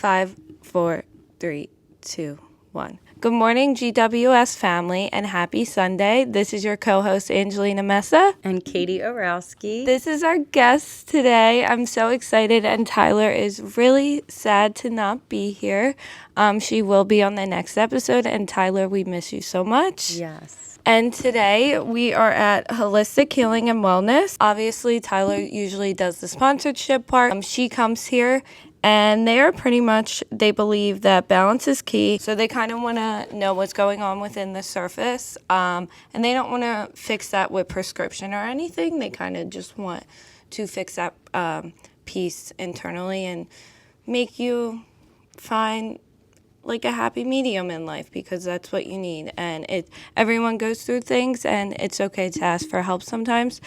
5, 4, 3, 2, 1. Good morning, GWS family, and happy Sunday. This is your co-host, Angelina Mesa. And Katy Orawsky. This is our guest today. I'm so excited, and Tyler is really sad to not be here. She will be on the next episode, and Tyler, we miss you so much. Yes. And today we are at Holistic Healing and Wellness. Obviously, Tyler usually does the sponsorship part. She comes here. And they are pretty much, they believe that balance is key. So they kind of want to know what's going on within the surface. And they don't want to fix that with prescription or anything. They kind of just want to fix that piece internally and make you find like a happy medium in life, because that's what you need. And everyone goes through things, and it's okay to ask for help sometimes.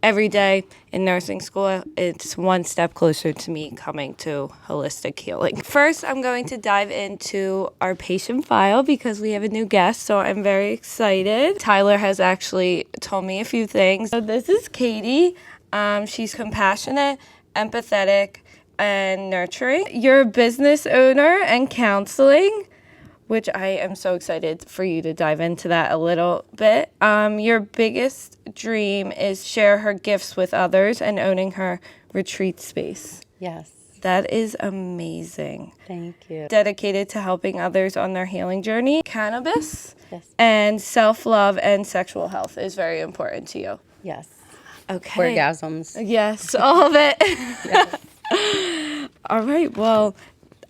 Every day in nursing school, it's one step closer to me coming to holistic healing. First, I'm going to dive into our patient file because we have a new guest, so I'm very excited. Tyler has actually told me a few things. So this is Katy. She's compassionate, empathetic, and nurturing. You're a business owner and counseling, which I am so excited for you to dive into that a little bit. Your biggest dream is share her gifts with others and owning her retreat space. Yes. That is amazing. Thank you. Dedicated to helping others on their healing journey. Cannabis. Yes. And self-love and sexual health is very important to you. Yes. Okay. Orgasms. Yes, all of it. Yes. All right, well,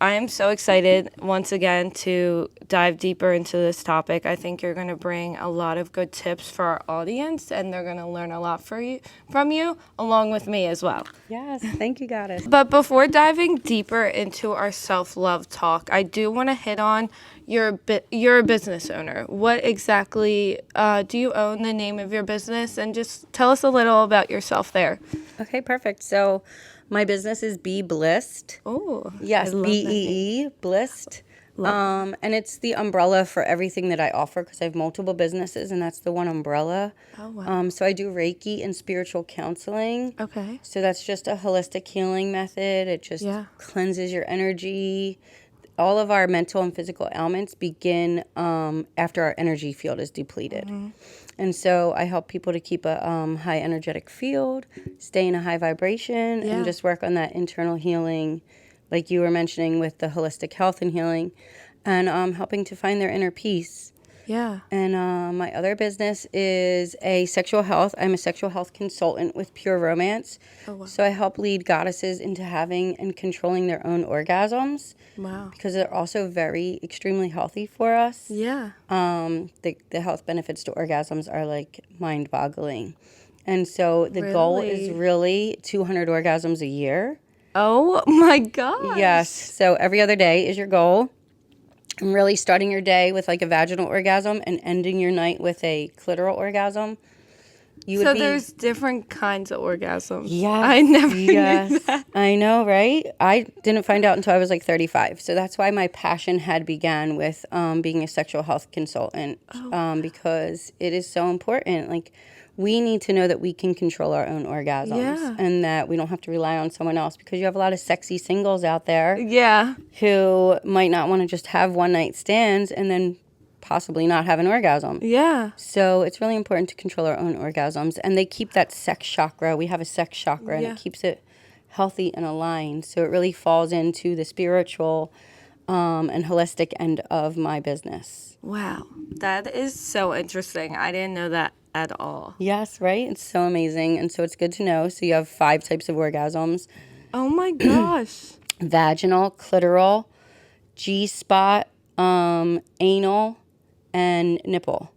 I am so excited once again to dive deeper into this topic. I think you're going to bring a lot of good tips for our audience, and they're going to learn a lot from you, along with me as well. Yes, thank you, Goddess. But before diving deeper into our self-love talk, I do want to hit on you're a business owner. What exactly do you own, the name of your business? And just tell us a little about yourself there. Okay, perfect. So my business is Be Blissed. Oh, yes, BEE, Blissed. And it's the umbrella for everything that I offer, because I have multiple businesses, and that's the one umbrella. Oh, wow. So I do Reiki and spiritual counseling. Okay. So that's just a holistic healing method. It just cleanses your energy. All of our mental and physical ailments begin after our energy field is depleted. Mm-hmm. And so I help people to keep a high energetic field, stay in a high vibration, and just work on that internal healing, like you were mentioning with the holistic health and healing, and helping to find their inner peace. Yeah. And my other business is a sexual health. I'm a sexual health consultant with Pure Romance. Oh, wow. So I help lead goddesses into having and controlling their own orgasms. Wow. Because they're also extremely healthy for us. Yeah. The health benefits to orgasms are like mind-boggling. And so the goal is really 200 orgasms a year. Oh my gosh. Yes. So every other day is your goal. And really starting your day with like a vaginal orgasm and ending your night with a clitoral orgasm. There's different kinds of orgasms. Yeah. I never knew that. I know, right? I didn't find out until I was like 35. So that's why my passion had began with being a sexual health consultant, because it is so important. Like, we need to know that we can control our own orgasms and that we don't have to rely on someone else, because you have a lot of sexy singles out there who might not want to just have one-night stands and then possibly not have an orgasm. Yeah. So it's really important to control our own orgasms, and they keep that sex chakra. We have a sex chakra, and it keeps it healthy and aligned. So it really falls into the spiritual and holistic end of my business. Wow. That is so interesting. I didn't know that at all. Yes, right? It's so amazing. And so it's good to know. So you have 5 types of orgasms. Oh my gosh. Vaginal, clitoral, G-spot, anal, and nipple.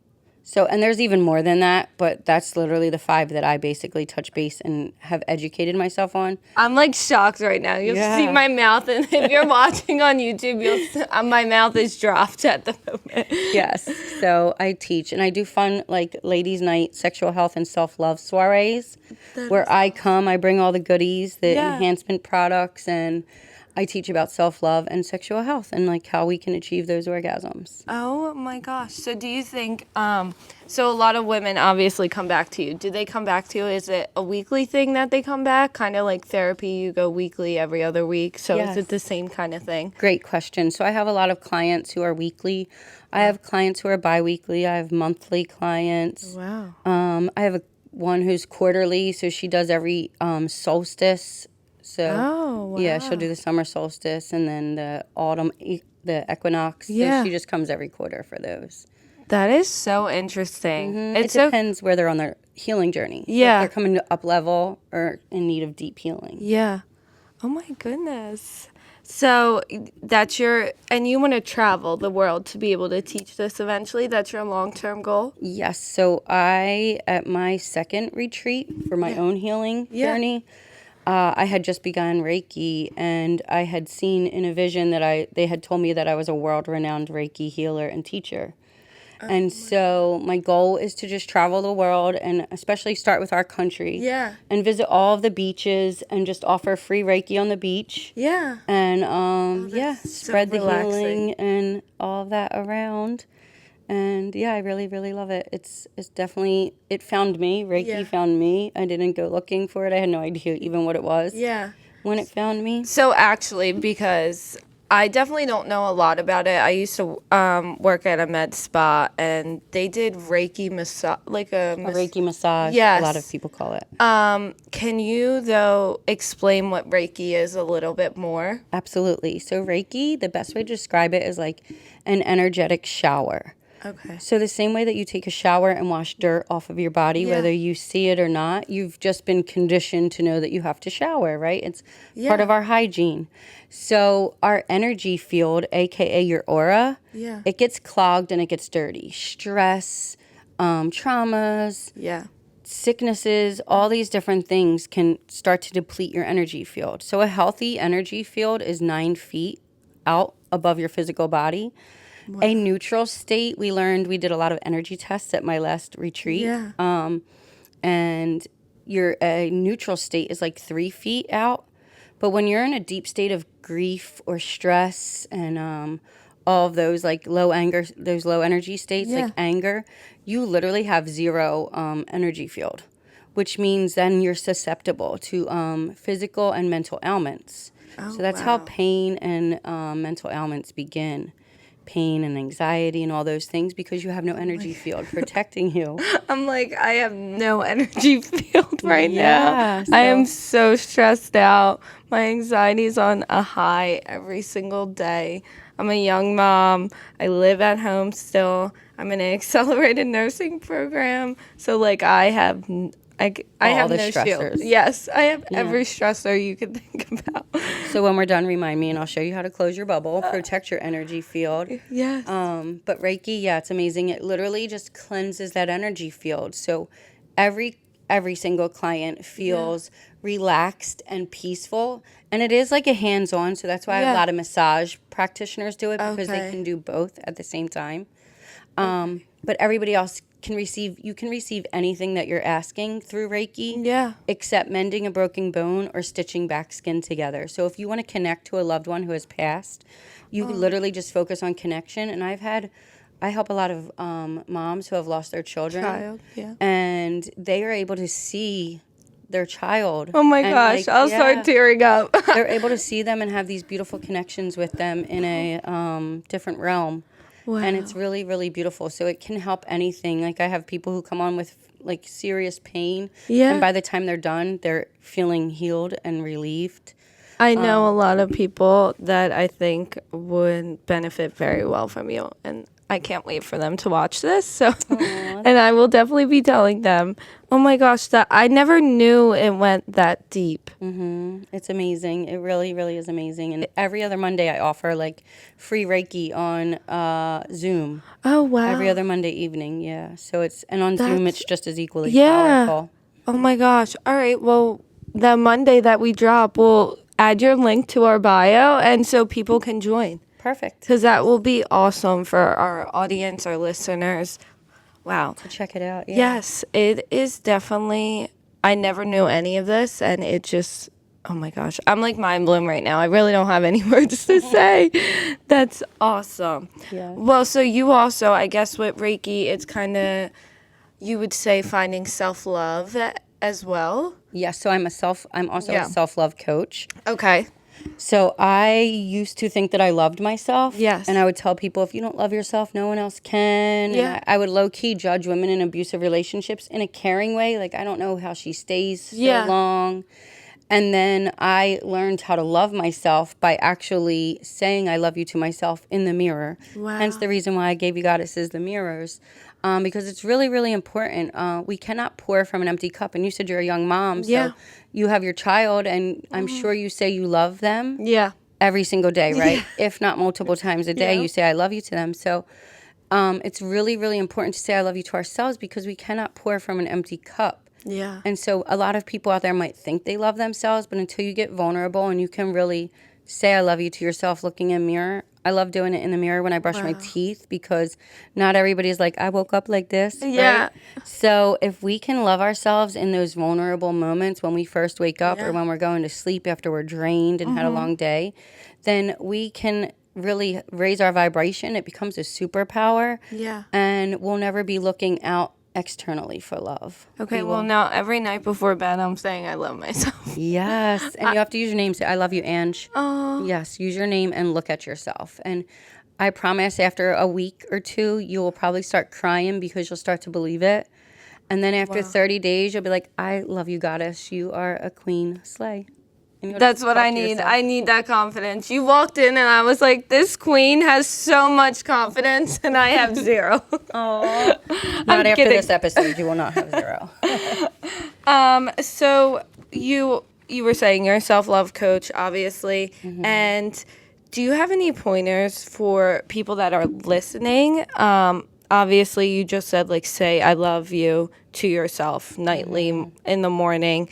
So, and there's even more than that, but that's literally the 5 that I basically touch base and have educated myself on. I'm like shocked right now. You'll see my mouth, and if you're watching on YouTube, my mouth is dropped at the moment. Yes. So I teach, and I do fun like ladies' night, sexual health and self-love soirees, where I bring all the goodies, the enhancement products, and I teach about self-love and sexual health and like how we can achieve those orgasms. Oh my gosh. So do you think, so a lot of women obviously come back to you. Do they come back to you? Is it a weekly thing that they come back? Kind of like therapy, you go weekly every other week. So Yes. is it the same kind of thing? Great question. So I have a lot of clients who are weekly. I have clients who are bi-weekly. I have monthly clients. Wow. I have one who's quarterly, so she does every solstice. So Oh, wow. yeah, she'll do the summer solstice and then the autumn, the equinox. Yeah. So she just comes every quarter for those. That is so interesting. It depends where they're on their healing journey. So Yeah. if they're coming to up level or in need of deep healing. Yeah. Oh my goodness. So that's and you want to travel the world to be able to teach this eventually? That's your long-term goal? Yes. So at my second retreat for my own healing journey, I had just begun Reiki, and I had seen in a vision that they had told me that I was a world-renowned Reiki healer and teacher. And so my goal is to just travel the world and especially start with our country. Yeah. And visit all of the beaches and just offer free Reiki on the beach. Yeah. And so spread the relaxing. healing and all of that around. And yeah, I really, really love it. It's definitely, it found me. Reiki found me. I didn't go looking for it. I had no idea even what it was. Yeah. When it found me. So actually, because I definitely don't know a lot about it. I used to work at a med spa, and they did Reiki massage, like a Reiki massage. Yes. A lot of people call it. Can you, though, explain what Reiki is a little bit more? Absolutely. So Reiki, the best way to describe it is like an energetic shower. Okay. So the same way that you take a shower and wash dirt off of your body, whether you see it or not, you've just been conditioned to know that you have to shower, right? It's part of our hygiene. So our energy field, aka your aura, it gets clogged and it gets dirty. Stress, traumas, sicknesses, all these different things can start to deplete your energy field. So a healthy energy field is 9 feet out above your physical body. Wow. A neutral state, we did a lot of energy tests at my last retreat. Yeah. And a neutral state is like 3 feet out. But when you're in a deep state of grief or stress and all of those like low energy states, like anger, you literally have 0 energy field, which means then you're susceptible to physical and mental ailments. So that's how pain and mental ailments begin. Pain and anxiety and all those things because you have no energy field protecting you. I'm like, I have no energy field right now. I am so stressed out. My anxiety's on a high every single day. I'm a young mom. I live at home still. I'm in an accelerated nursing program. So, like, I have no shield. Yes, I have every stressor you could think about. So when we're done, remind me, and I'll show you how to close your bubble, protect your energy field. Yes. But Reiki, it's amazing. It literally just cleanses that energy field. So every single client feels relaxed and peaceful. And it is like a hands-on, so that's why a lot of massage practitioners do it because they can do both at the same time. But everybody else can receive anything that you're asking through Reiki, except mending a broken bone or stitching back skin together. So if you want to connect to a loved one who has passed, you literally just focus on connection. And I help a lot of moms who have lost their children, and they are able to see their child. Oh my gosh, I'll start tearing up. They're able to see them and have these beautiful connections with them in a different realm. Wow. And it's really, really beautiful. So it can help anything. Like I have people who come on with like serious pain. Yeah. And by the time they're done, they're feeling healed and relieved. I know a lot of people that I think would benefit very well from you. And I can't wait for them to watch this. So, and I will definitely be telling them, oh my gosh, that I never knew it went that deep. Mm-hmm. It's amazing. It really, really is amazing. And every other Monday I offer like free Reiki on Zoom. Oh, wow. Every other Monday evening. Yeah. So on Zoom, it's just as equally powerful. Oh my gosh. All right. Well, the Monday that we drop, we'll add your link to our bio and so people can join. Perfect. Because that will be awesome for our audience, our listeners. Wow. To check it out. Yeah. Yes, it is definitely, I never knew any of this, and it just Oh my gosh. I'm like mind blown right now. I really don't have any words to say. That's awesome. Yeah. Well, so you also, I guess with Reiki, it's kind of, you would say finding self-love as well. Yeah, so I'm also a self-love coach. Okay. So I used to think that I loved myself. Yes. And I would tell people, if you don't love yourself, no one else can. Yeah. And I would low-key judge women in abusive relationships in a caring way. Like, I don't know how she stays so long. And then I learned how to love myself by actually saying I love you to myself in the mirror. Wow. Hence the reason why I gave you goddesses the mirrors. Because it's really, really important. We cannot pour from an empty cup. And you said you're a young mom, so you have your child, and I'm sure you say you love them every single day, right? If not multiple times a day, you say I love you to them. So it's really, really important to say I love you to ourselves, because we cannot pour from an empty cup. Yeah. And so a lot of people out there might think they love themselves, but until you get vulnerable and you can really say I love you to yourself looking in a mirror. I love doing it in the mirror when I brush my teeth, because not everybody's like, I woke up like this. Yeah. Right? So if we can love ourselves in those vulnerable moments when we first wake up or when we're going to sleep after we're drained and had a long day, then we can really raise our vibration. It becomes a superpower. Yeah. And we'll never be looking out externally for love. Okay, well, now every night before bed, I'm saying I love myself. Yes, and you have to use your name. Say, I love you, Ange. Oh. Yes, use your name and look at yourself. And I promise after a week or two, you will probably start crying, because you'll start to believe it. And then after 30 days, you'll be like, I love you, goddess. You are a queen. Slay. That's what I need. I need that confidence. You walked in and I was like, this queen has so much confidence and I have zero. Oh, not after this episode. You will not have zero. So you were saying you're a self-love coach, obviously. Mm-hmm. And do you have any pointers for people that are listening? Obviously, you just said, like, say I love you to yourself nightly in the morning,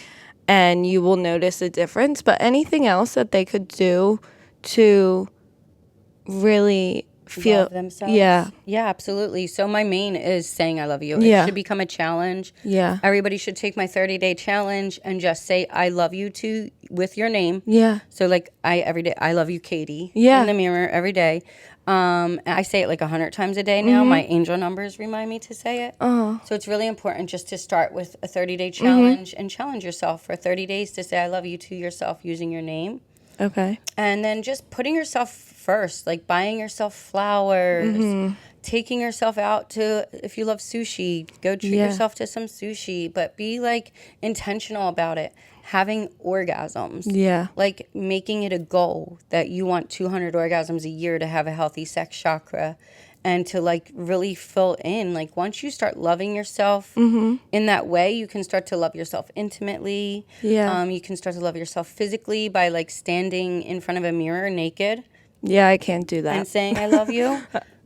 and you will notice a difference. But anything else that they could do to really feel love themselves? Yeah, absolutely. So my main is saying I love you. It should become a challenge. Yeah. Everybody should take my 30-day challenge and just say I love you with your name. Yeah. So like every day, I love you, Katy. Yeah. In the mirror every day. I say it like 100 times a day now. Mm-hmm. My angel numbers remind me to say it. So it's really important just to start with a 30-day challenge and challenge yourself for 30 days to say I love you to yourself using your name. Okay. And then just putting yourself first, like buying yourself flowers, taking yourself out to, if you love sushi, go treat yourself to some sushi, but be like intentional about it. Having orgasms. Yeah. Like making it a goal that you want 200 orgasms a year to have a healthy sex chakra and to like really fill in. Like once you start loving yourself in that way, you can start to love yourself intimately. Yeah. You can start to love yourself physically by like standing in front of a mirror naked. Yeah, I can't do that. And saying I love you.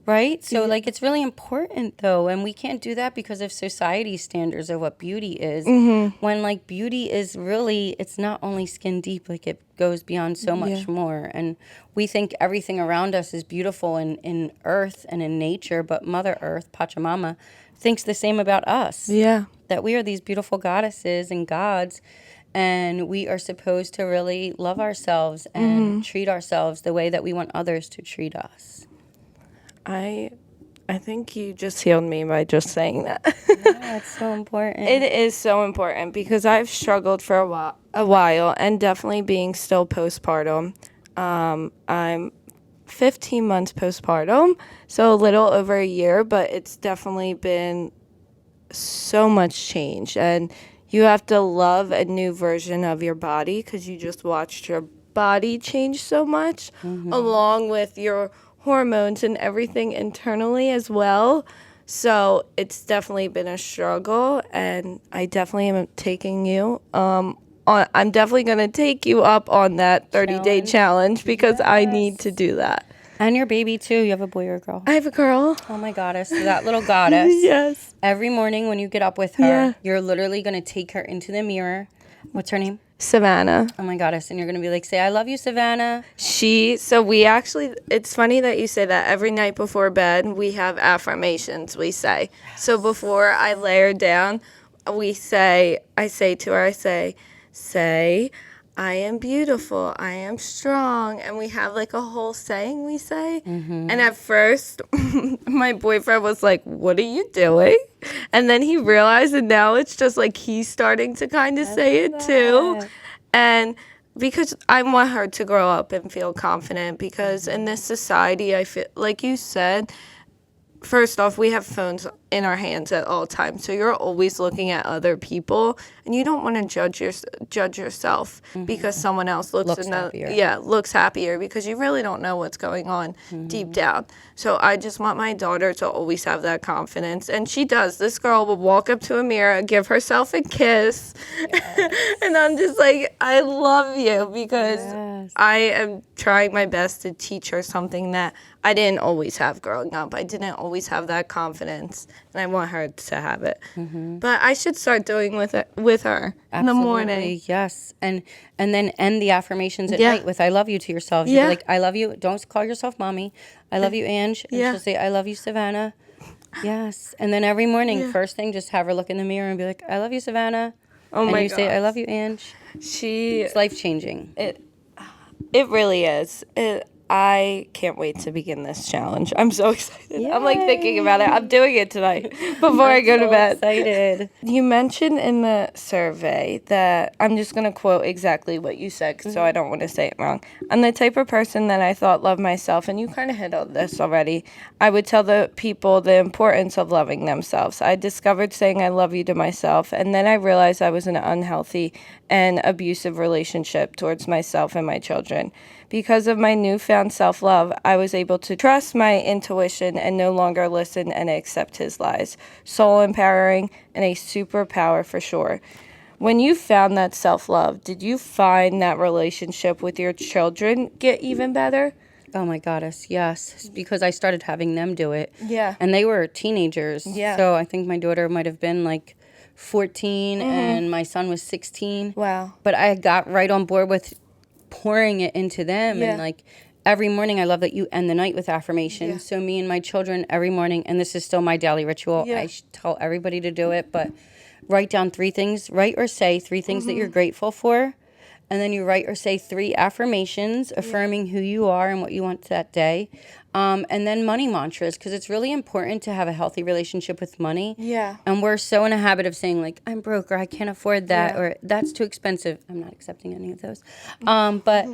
Right? So, like, it's really important, though. And we can't do that because of society's standards of what beauty is. When, like, beauty is really, it's not only skin deep. Like, it goes beyond so much more. And we think everything around us is beautiful in earth and in nature. But Mother Earth, Pachamama, thinks the same about us. Yeah. That we are these beautiful goddesses and gods. And we are supposed to really love ourselves and treat ourselves the way that we want others to treat us. I think you just healed me by just saying that. Yeah, it's so important. It is so important because I've struggled for a while and definitely being still postpartum. I'm 15 months postpartum, so a little over a year, but it's definitely been so much change. And you have to love a new version of your body because you just watched your body change so much along with your hormones and everything internally as well. So it's definitely been a struggle, and I definitely am taking you I'm definitely going to take you up on that 30-day challenge because I need to do that. And your baby too. You have a boy or a girl? I have a girl. Oh my goddess. That little goddess. Yes. Every morning when you get up with her, you're literally going to take her into the mirror. What's her name? Savannah. Oh my goddess. And you're going to be like, say, I love you, Savannah. It's funny that you say that. Every night before bed, we have affirmations we say. Yes. So before I lay her down, I say to her, say, I am beautiful, I am strong, and we have like a whole saying we say. And at first, my boyfriend was like, what are you doing? And then he realized, and now it's just like he's starting to kind of say it too. And because I want her to grow up and feel confident, because in this society, I feel like you said, first off, we have phones in our hands at all times, so you're always looking at other people, and you don't want to judge yourself because someone else looks happier. Looks happier, because you really don't know what's going on deep down. So I just want my daughter to always have that confidence, and she does. This girl will walk up to a mirror, give herself a kiss, and I'm just like, I love you, because I am trying my best to teach her something that I didn't always have growing up. I didn't always have that confidence, and I want her to have it. But I should start doing with her in the morning. Yes, and then end the affirmations at night with "I love you" to yourself. You'll be like, "I love you." Don't call yourself mommy. I love you, Ange. And she'll say, "I love you, Savannah." Yes, and then every morning, first thing, just have her look in the mirror and be like, "I love you, Savannah." Oh my God. And you say, "I love you, Ange." It's life changing. It really is. I can't wait to begin this challenge. I'm so excited. Yay. I'm like thinking about it. I'm doing it tonight before I go to bed. Excited. You mentioned in the survey that, I'm just going to quote exactly what you said, so I don't want to say it wrong. I'm the type of person that I thought loved myself, and you kind of hit on this already. I would tell the people the importance of loving themselves. I discovered saying I love you to myself, and then I realized I was in an unhealthy and abusive relationship towards myself and my children. Because of my newfound self-love, I was able to trust my intuition and no longer listen and accept his lies. Soul empowering and a superpower for sure. When you found that self-love, did you find that relationship with your children get even better? Oh my goddess, yes. Because I started having them do it. Yeah. And they were teenagers. Yeah. So I think my daughter might have been like 14 and my son was 16. Wow. But I got right on board with pouring it into them. And like every morning, I love that you end the night with affirmations. So me and my children every morning, and this is still my daily ritual. I tell everybody to do it, but write down 3 things, write or say 3 things that you're grateful for. And then you write or say 3 affirmations affirming who you are and what you want that day. And then money mantras, because it's really important to have a healthy relationship with money. Yeah. And we're so in a habit of saying, like, I'm broke, or I can't afford that, or that's too expensive. I'm not accepting any of those. But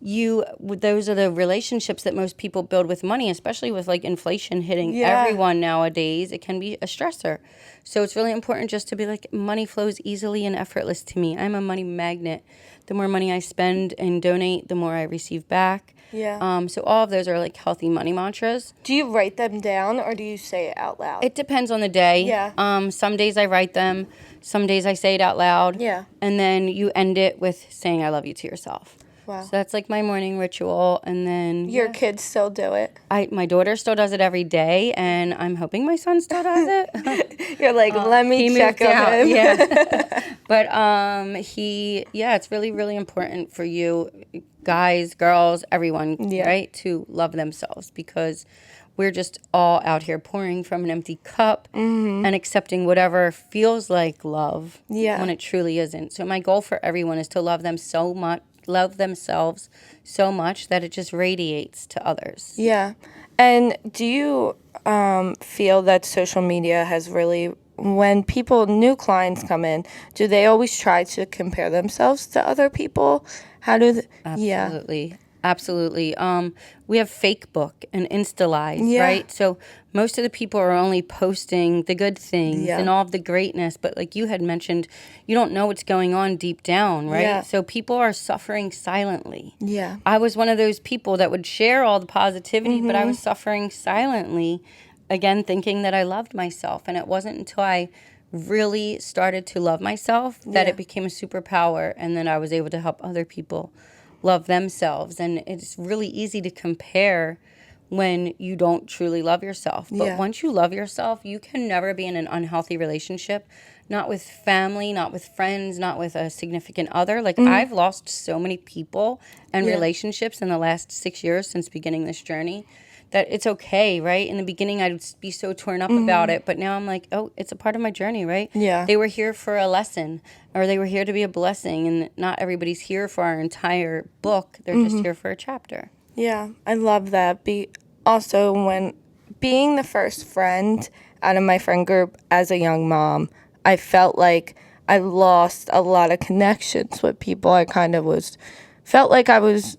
those are the relationships that most people build with money, especially with like inflation hitting everyone nowadays. It can be a stressor. So it's really important just to be like, money flows easily and effortless to me. I'm a money magnet. The more money I spend and donate, the more I receive back. Yeah. So all of those are like healthy money mantras. Do you write them down, or do you say it out loud? It depends on the day. Yeah. Some days I write them. Some days I say it out loud. Yeah. And then you end it with saying I love you to yourself. Wow. So that's like my morning ritual. And then your kids still do it? My daughter still does it every day, and I'm hoping my son still does it. You're like, let me check on him. Yeah. But it's really, really important for you, guys, girls, everyone, right, to love themselves, because we're just all out here pouring from an empty cup and accepting whatever feels like love when it truly isn't. So my goal for everyone is to love themselves so much that it just radiates to others. Yeah. And do you feel that social media has really, when new clients come in, do they always try to compare themselves to other people? How do Absolutely. Absolutely. We have Facebook and Insta Lives, right? So most of the people are only posting the good things and all of the greatness. But like you had mentioned, you don't know what's going on deep down, right? Yeah. So people are suffering silently. Yeah. I was one of those people that would share all the positivity, but I was suffering silently, again, thinking that I loved myself. And it wasn't until I really started to love myself that it became a superpower, and then I was able to help other people love themselves. And it's really easy to compare when you don't truly love yourself. But once you love yourself, you can never be in an unhealthy relationship, not with family, not with friends, not with a significant other. Like I've lost so many people and relationships in the last 6 years since beginning this journey, that it's okay, right? In the beginning, I'd be so torn up about it, but now I'm like, oh, it's a part of my journey, right? Yeah. They were here for a lesson, or they were here to be a blessing, and not everybody's here for our entire book. They're just here for a chapter. Yeah, I love that. Also, when being the first friend out of my friend group as a young mom, I felt like I lost a lot of connections with people. I kind of felt like I was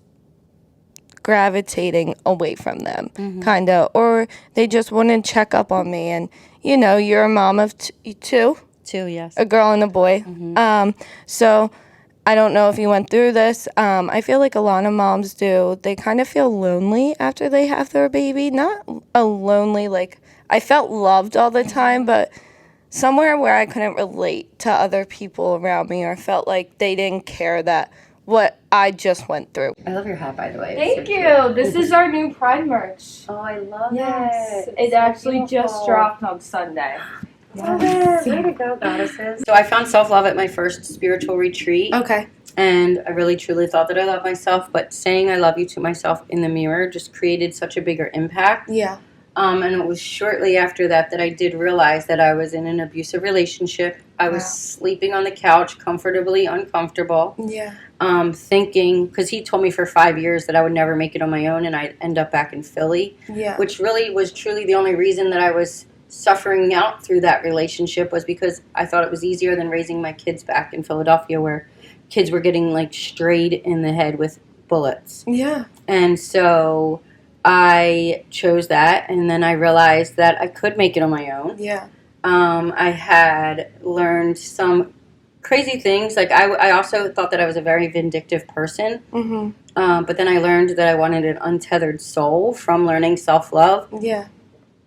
gravitating away from them, kind of, or they just wouldn't check up on me. And, you know, you're a mom of two, Yes. a girl and a boy. So I don't know if you went through this. I feel like a lot of moms do. They kind of feel lonely after they have their baby. Not a lonely, like, I felt loved all the time, but somewhere where I couldn't relate to other people around me, or felt like they didn't care that what I just went through. I love your hat, by the way. Thank you. This is our new Pride merch. Oh, I love it. It actually just dropped on Sunday. Yes. Way to go, goddesses. So I found self-love at my first spiritual retreat. Okay. And I really, truly thought that I loved myself. But saying I love you to myself in the mirror just created such a bigger impact. Yeah. And it was shortly after that I did realize that I was in an abusive relationship. I was sleeping on the couch, comfortably uncomfortable. Yeah. Thinking, because he told me for 5 years that I would never make it on my own and I'd end up back in Philly. Yeah. Which really was truly the only reason that I was suffering out through that relationship, was because I thought it was easier than raising my kids back in Philadelphia, where kids were getting like strayed in the head with bullets. Yeah. And so I chose that, and then I realized that I could make it on my own. Yeah. I had learned some crazy things. Like, I also thought that I was a very vindictive person. But then I learned that I wanted an untethered soul from learning self-love. Yeah.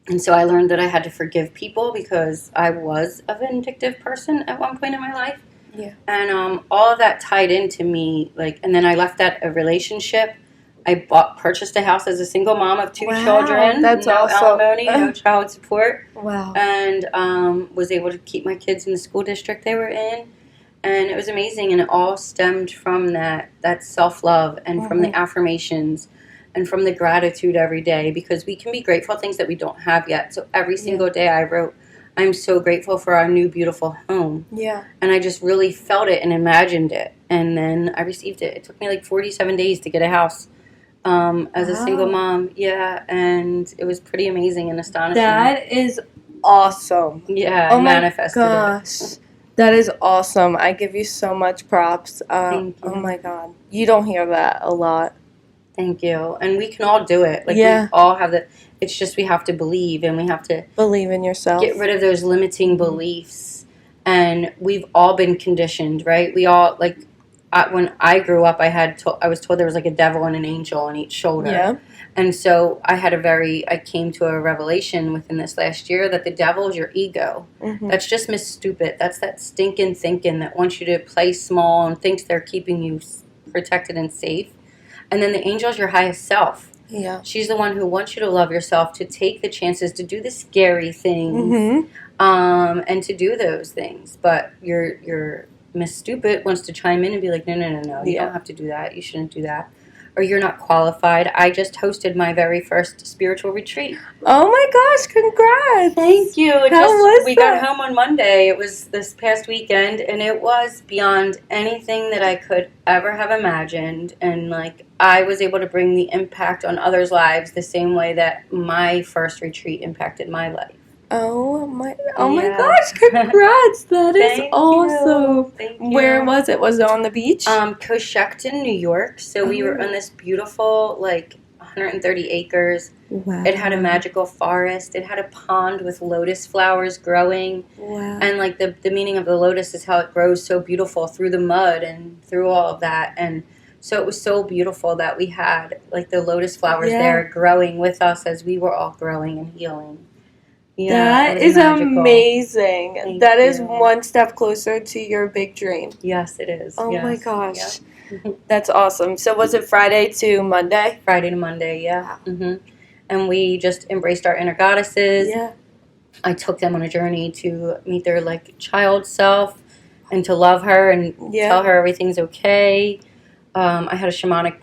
And so I learned that I had to forgive people because I was a vindictive person at one point in my life. Yeah. And all of that tied into me, like, and then I left a relationship. I purchased a house as a single mom of 2 children. That's no awesome. alimony, no child support. Wow. And was able to keep my kids in the school district they were in. And it was amazing. And it all stemmed from that self-love and from the affirmations and from the gratitude every day, because we can be grateful for things that we don't have yet. So every single day I wrote, I'm so grateful for our new beautiful home. Yeah. And I just really felt it and imagined it. And then I received it. It took me like 47 days to get a house. As a single mom, and it was pretty amazing and astonishing. That is awesome. Yeah, oh I manifested my gosh. it. That is awesome. I give you so much props. Thank you. Oh my God. You don't hear that a lot. Thank you. And we can all do it. Like, we all have the, it's just we have to believe, and we have to believe in yourself. Get rid of those limiting beliefs. And we've all been conditioned, right? We all, like, when I grew up, I was told there was like a devil and an angel on each shoulder. Yeah. And so I came to a revelation within this last year that the devil is your ego. That's just Miss Stupid. That's that stinking thinking that wants you to play small and thinks they're keeping you protected and safe. And then the angel is your highest self. Yeah. She's the one who wants you to love yourself, to take the chances, to do the scary things, and to do those things. But your Miss Stupid wants to chime in and be like, no, you don't have to do that. You shouldn't do that. Or you're not qualified. I just hosted my very first spiritual retreat. Oh my gosh, congrats. Thank you. We got home on Monday. It was this past weekend, and it was beyond anything that I could ever have imagined. And like, I was able to bring the impact on others' lives the same way that my first retreat impacted my life. Oh my gosh, congrats. That is awesome. Thank you. Where was it? Was it on the beach? Coshocton, New York. So we were on this beautiful, like, 130 acres. Wow. It had a magical forest. It had a pond with lotus flowers growing. Wow. And like the meaning of the lotus is how it grows so beautiful through the mud and through all of that. And so it was so beautiful that we had like the lotus flowers there growing with us as we were all growing and healing. Yeah, that is magical. Amazing. Thank that you. is one step closer to your big dream. Yes, it is. Oh yes. my gosh. Yeah. That's awesome. So was it Friday to Monday? Friday to Monday, yeah. And we just embraced our inner goddesses. Yeah. I took them on a journey to meet their like child self and to love her and tell her everything's okay. I had a shamanic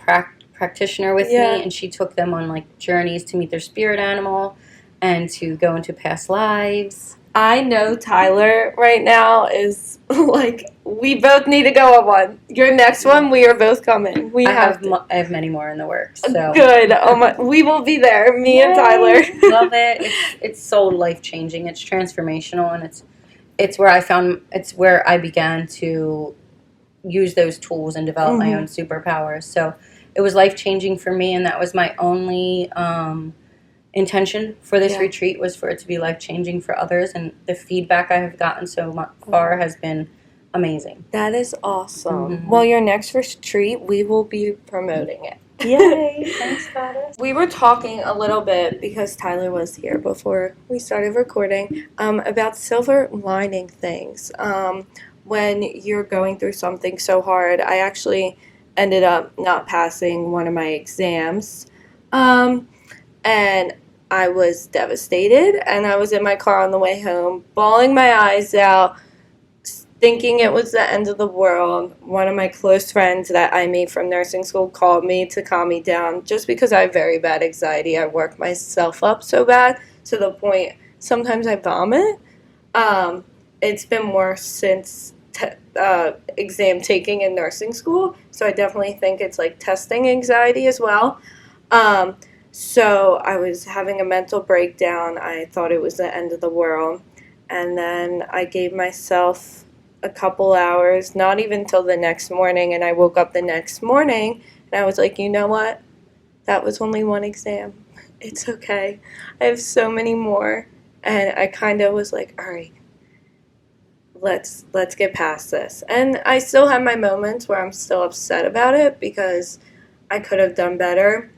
practitioner with me, and she took them on like journeys to meet their spirit animal and to go into past lives. I know Tyler right now is like, we both need to go on one. Your next one, we are both coming. I have many more in the works. So. Good. Oh my, we will be there. Me and Tyler. Love it. It's so life changing. It's transformational, and it's where I began to use those tools and develop my own superpowers. So it was life changing for me, and that was my only intention for this retreat, was for it to be life changing for others, and the feedback I have gotten so far has been amazing. That is awesome. Well, your next retreat, we will be promoting it. Yay! Thanks, Goddess. We were talking a little bit, because Tyler was here before we started recording, about silver lining things. When you're going through something so hard, I actually ended up not passing one of my exams, and I was devastated, and I was in my car on the way home, bawling my eyes out, thinking it was the end of the world. One of my close friends that I made from nursing school called me to calm me down, just because I have very bad anxiety. I work myself up so bad to the point sometimes I vomit. It's been worse since exam taking in nursing school, so I definitely think it's like testing anxiety as well. So I was having a mental breakdown. I thought it was the end of the world. And then I gave myself a couple hours, not even till the next morning. And I woke up the next morning and I was like, you know what? That was only one exam. It's okay. I have so many more. And I kind of was like, all right, let's get past this. And I still have my moments where I'm still upset about it, because I could have done better.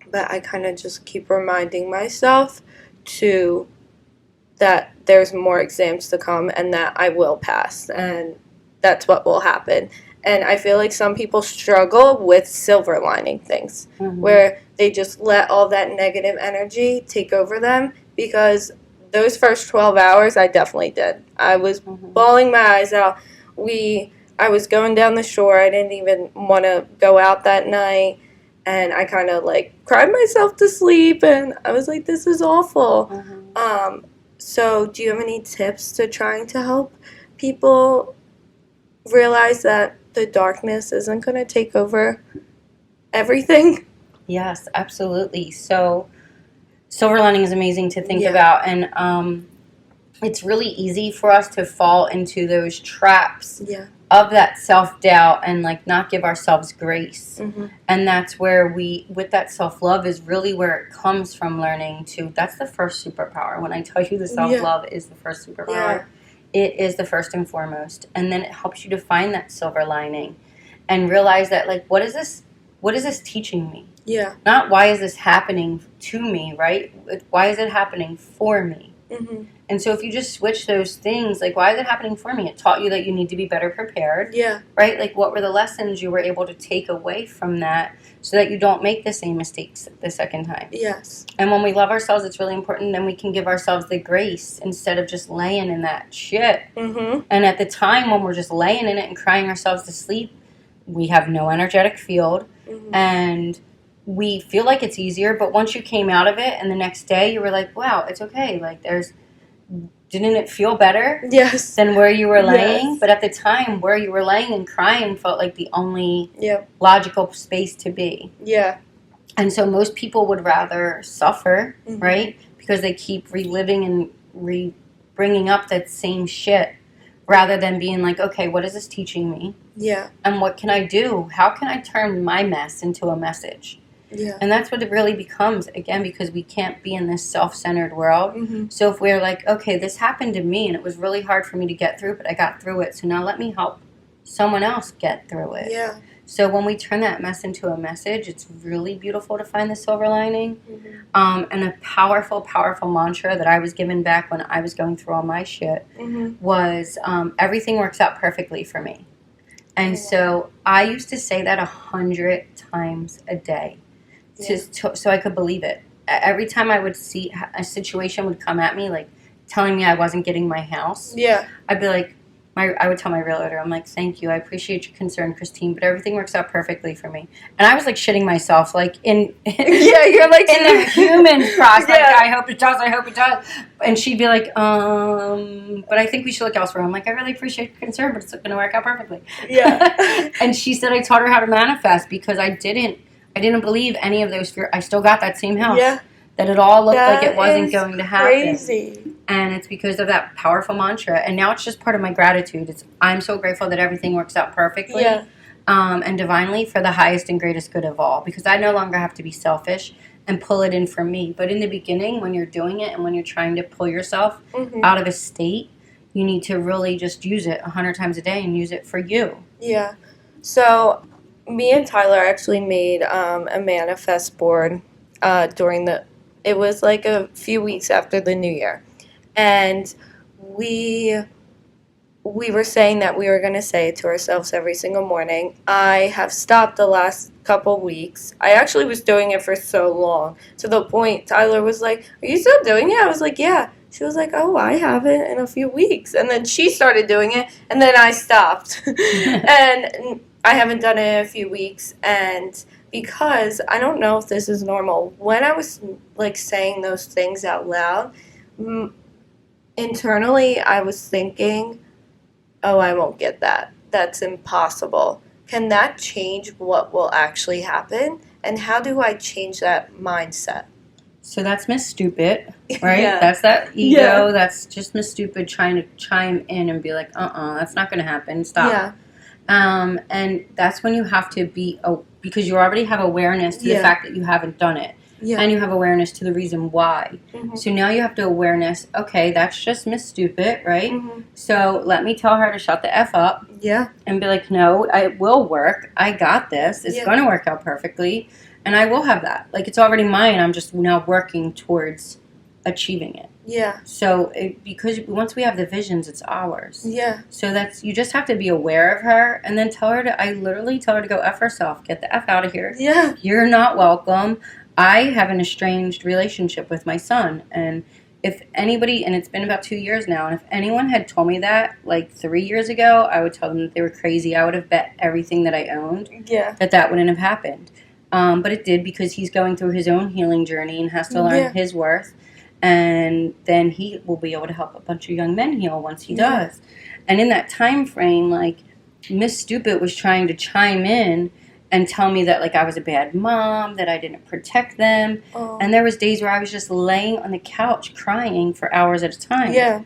But I kind of just keep reminding myself that there's more exams to come and that I will pass, and that's what will happen. And I feel like some people struggle with silver lining things, where they just let all that negative energy take over them, because those first 12 hours I definitely did. I was bawling my eyes out. I was going down the shore. I didn't even want to go out that night. And I kind of, like, cried myself to sleep, and I was like, this is awful. So do you have any tips to trying to help people realize that the darkness isn't going to take over everything? Yes, absolutely. So silver lining is amazing to think about, and it's really easy for us to fall into those traps of that self-doubt and like not give ourselves grace. And that's where with that self-love is really where it comes from, learning to, that's the first superpower. When I tell you the self-love is the first superpower, it is the first and foremost. And then it helps you to find that silver lining and realize that, like, what is this teaching me? Not why is this happening to me, right? Why is it happening for me? And so if you just switch those things, like, why is it happening for me? It taught you that you need to be better prepared. Right? Like, what were the lessons you were able to take away from that so that you don't make the same mistakes the second time? And when we love ourselves, it's really important, and we can give ourselves the grace instead of just laying in that shit. And at the time when we're just laying in it and crying ourselves to sleep, we have no energetic field, and we feel like it's easier. But once you came out of it and the next day you were like, wow, it's okay. Like, didn't it feel better than where you were laying? But at the time, where you were laying and crying felt like the only logical space to be. And so most people would rather suffer, right? Because they keep reliving and bringing up that same shit, rather than being like, okay, what is this teaching me? And what can I do? How can I turn my mess into a message? And that's what it really becomes, again, because we can't be in this self-centered world. So if we're like, okay, this happened to me and it was really hard for me to get through, but I got through it, so now let me help someone else get through it. So when we turn that mess into a message, it's really beautiful to find the silver lining. And a powerful, powerful mantra that I was given back when I was going through all my shit was, everything works out perfectly for me. And so I used to say that 100 times a day. So I could believe it. Every time I would see a situation would come at me, like telling me I wasn't getting my house, I'd be like, I would tell my realtor, I'm like, thank you, I appreciate your concern, Christine, but everything works out perfectly for me. And I was like shitting myself, like in you're like in the human process, like I hope it does. And she'd be like, but I think we should look elsewhere. I'm like, I really appreciate your concern, but it's going to work out perfectly. Yeah. And she said I taught her how to manifest because I didn't believe any of those fears. I still got that same house. Yeah. That it all looked That like it wasn't going to happen. Crazy. And it's because of that powerful mantra. And now it's just part of my gratitude. I'm so grateful that everything works out perfectly and divinely for the highest and greatest good of all. Because I no longer have to be selfish and pull it in for me. But in the beginning, when you're doing it and when you're trying to pull yourself out of a state, you need to really just use it 100 times a day and use it for you. Yeah. So me and Tyler actually made a manifest board it was like a few weeks after the New Year. And we were saying that we were going to say it to ourselves every single morning. I have stopped the last couple weeks. I actually was doing it for so long, to the point Tyler was like, are you still doing it? I was like, yeah. She was like, oh, I haven't in a few weeks. And then she started doing it, and then I stopped. And I haven't done it in a few weeks, and because I don't know if this is normal, when I was like saying those things out loud, internally I was thinking, oh, I won't get that. That's impossible. Can that change what will actually happen? And how do I change that mindset? So that's Miss Stupid, right? Yeah. That's that ego. Yeah. That's just Miss Stupid trying to chime in and be like, that's not going to happen. Stop. Yeah. And that's when you have to be, because you already have awareness to the fact that you haven't done it. Yeah. And you have awareness to the reason why. Mm-hmm. So now you have to awareness, okay, that's just Miss Stupid, right? Mm-hmm. So let me tell her to shut the F up. Yeah. And be like, no, it will work. I got this. It's going to work out perfectly. And I will have that. Like, it's already mine. I'm just now working towards achieving it. Yeah. So because once we have the visions, it's ours. Yeah. So you just have to be aware of her and then I literally tell her to go F herself. Get the F out of here. Yeah. You're not welcome. I have an estranged relationship with my son. And if anybody, and it's been about 2 years now, and if anyone had told me that like 3 years ago, I would tell them that they were crazy. I would have bet everything that I owned that wouldn't have happened. But it did because he's going through his own healing journey and has to learn his worth. And then he will be able to help a bunch of young men heal once he does. And in that time frame, like, Miss Stupid was trying to chime in and tell me that, like, I was a bad mom, that I didn't protect them. Oh. And there was days where I was just laying on the couch crying for hours at a time. Yeah.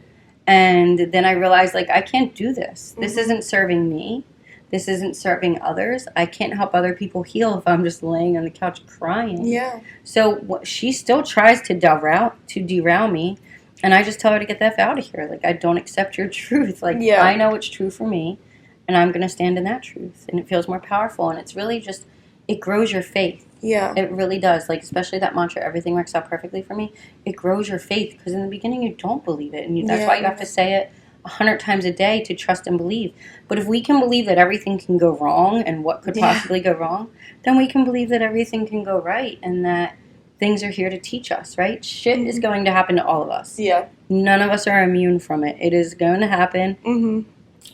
And then I realized, like, I can't do this. Mm-hmm. This isn't serving me. This isn't serving others. I can't help other people heal if I'm just laying on the couch crying. Yeah. So she still tries to derail me, and I just tell her to get the F out of here. Like, I don't accept your truth. Like, I know what's true for me, and I'm going to stand in that truth. And it feels more powerful, and it's really just, it grows your faith. Yeah. It really does. Like, especially that mantra, everything works out perfectly for me. It grows your faith, because in the beginning you don't believe it, and that's why you have to say it 100 times a day to trust and believe. But if we can believe that everything can go wrong and what could possibly go wrong, then we can believe that everything can go right and that things are here to teach us, right? Shit is going to happen to all of us. Yeah. None of us are immune from it. It is going to happen. Mm-hmm.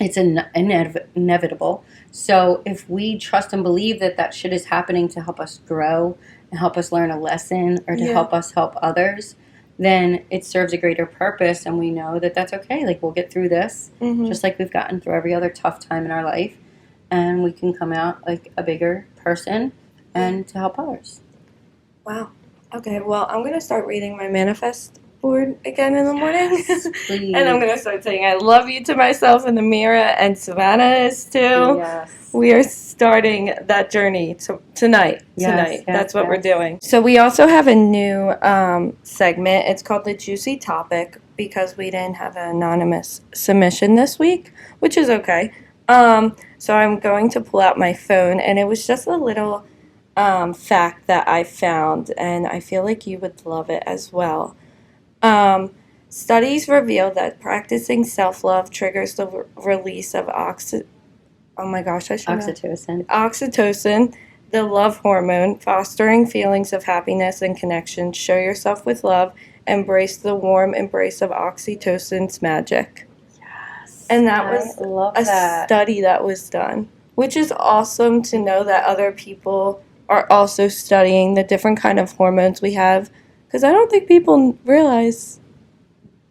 It's inevitable. So if we trust and believe that shit is happening to help us grow and help us learn a lesson or to help us help others, then it serves a greater purpose, and we know that that's okay. Like, we'll get through this, just like we've gotten through every other tough time in our life, and we can come out like a bigger person and to help others. Wow. Okay, well, I'm going to start reading my manifest board again in the morning. Yes, please. And I'm going to start saying I love you to myself in the mirror, and Savannah is too. Yes. We are starting that journey tonight. Yes, that's what we're doing. So we also have a new segment. It's called the Juicy Topic because we didn't have an anonymous submission this week, which is okay. So I'm going to pull out my phone, and it was just a little fact that I found, and I feel like you would love it as well. Studies reveal that practicing self-love triggers the release of oxytocin, the love hormone, fostering feelings of happiness and connection. Show yourself with love. Embrace the warm embrace of oxytocin's magic. Yes. And that was a study that was done, which is awesome to know that other people are also studying the different kind of hormones we have, because I don't think people realize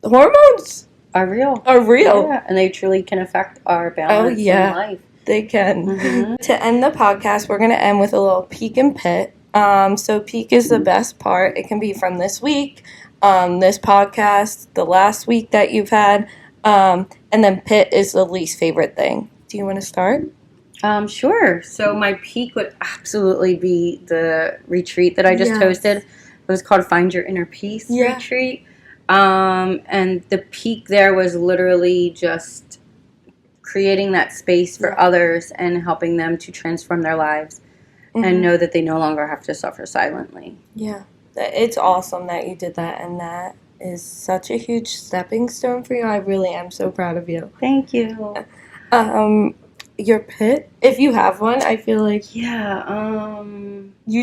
hormones are real. Yeah, and they truly can affect our balance in life. They can. To end the podcast, we're going to end with a little peak and pit. So peak is the best part. It can be from this week, this podcast, the last week that you've had, and then pit is the least favorite thing. Do you want to start? Sure. So my peak would absolutely be the retreat that I just hosted. It was called Find Your Inner Peace Retreat. And the peak there was literally just creating that space for others and helping them to transform their lives and know that they no longer have to suffer silently. Yeah. It's awesome that you did that, and that is such a huge stepping stone for you. I really am so proud of you. Thank you. Your pit, if you have one, I feel like you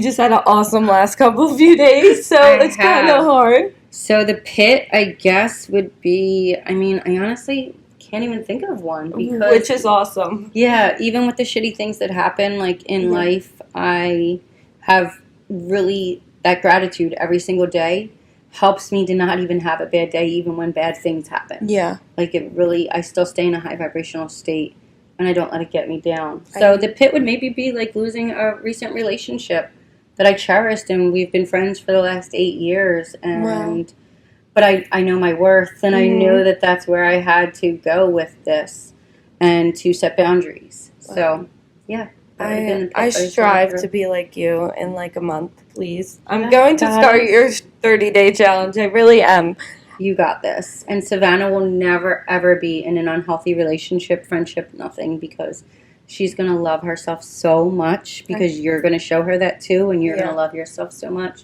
just had an awesome last few days, so it's kind of hard. So the pit, I guess, would be, I honestly can't even think of one. Which is awesome. Yeah, even with the shitty things that happen, like in life, I have really, that gratitude every single day helps me to not even have a bad day, even when bad things happen. Yeah. Like it really, I still stay in a high vibrational state, and I don't let it get me down. So the pit would maybe be like losing a recent relationship that I cherished, and we've been friends for the last 8 years. And but I know my worth, and I know that that's where I had to go with this, and to set boundaries. So yeah, I strive to be like you in like a month, please. I'm going to start your 30-day challenge. I really am. You got this. And Savannah will never, ever be in an unhealthy relationship, friendship, nothing, because she's going to love herself so much, because you're going to show her that too, and you're going to love yourself so much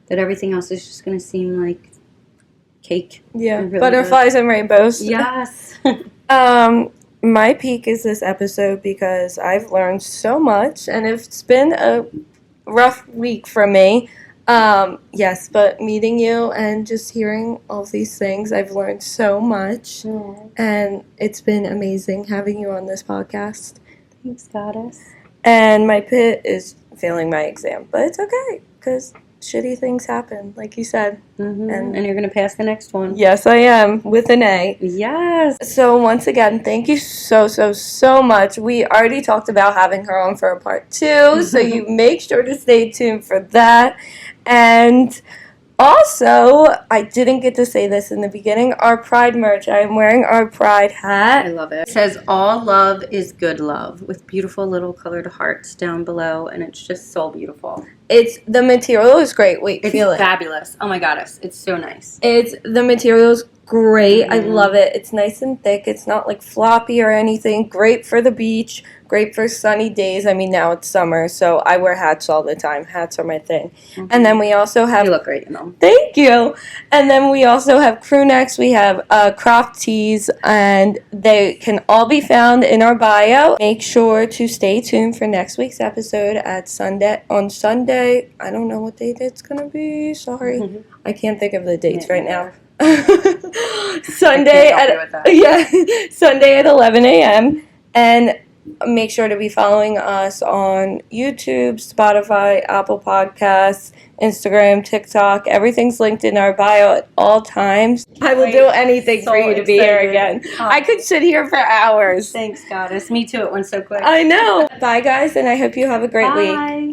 that everything else is just going to seem like cake. Yeah, really butterflies and rainbows. Yes. My peak is this episode because I've learned so much, and it's been a rough week for me. Yes, but meeting you and just hearing all these things, I've learned so much, and it's been amazing having you on this podcast. Thanks, Goddess. And my pit is failing my exam, but it's okay, because shitty things happen, like you said. And you're going to pass the next one. Yes, I am, with an A. Yes. So once again, thank you so much. We already talked about having her on for a part 2, so you make sure to stay tuned for that. And also, I didn't get to say this in the beginning, our Pride merch. I am wearing our Pride hat. I love it. It says, "All love is good love," with beautiful little colored hearts down below, and it's just so beautiful. The material is great. Wait, feel it. It's fabulous. Oh my goddess, it's so nice. The material is great. I love it. It's nice and thick. It's not like floppy or anything. Great for the beach. Great for sunny days. Now it's summer, so I wear hats all the time. Hats are my thing. And then we also have... You look great in them. Thank you. And then we also have crew necks. We have cropped tees, and they can all be found in our bio. Make sure to stay tuned for next week's episode on Sunday. I don't know what date it's going to be. Sorry. I can't think of the dates right now. Sunday at 11 a.m. And make sure to be following us on YouTube, Spotify, Apple Podcasts, Instagram, TikTok. Everything's linked in our bio at all times. I will do anything for you to be here again. I could sit here for hours. Thanks, Goddess. Me too. It went so quick. I know. Bye, guys, and I hope you have a great week.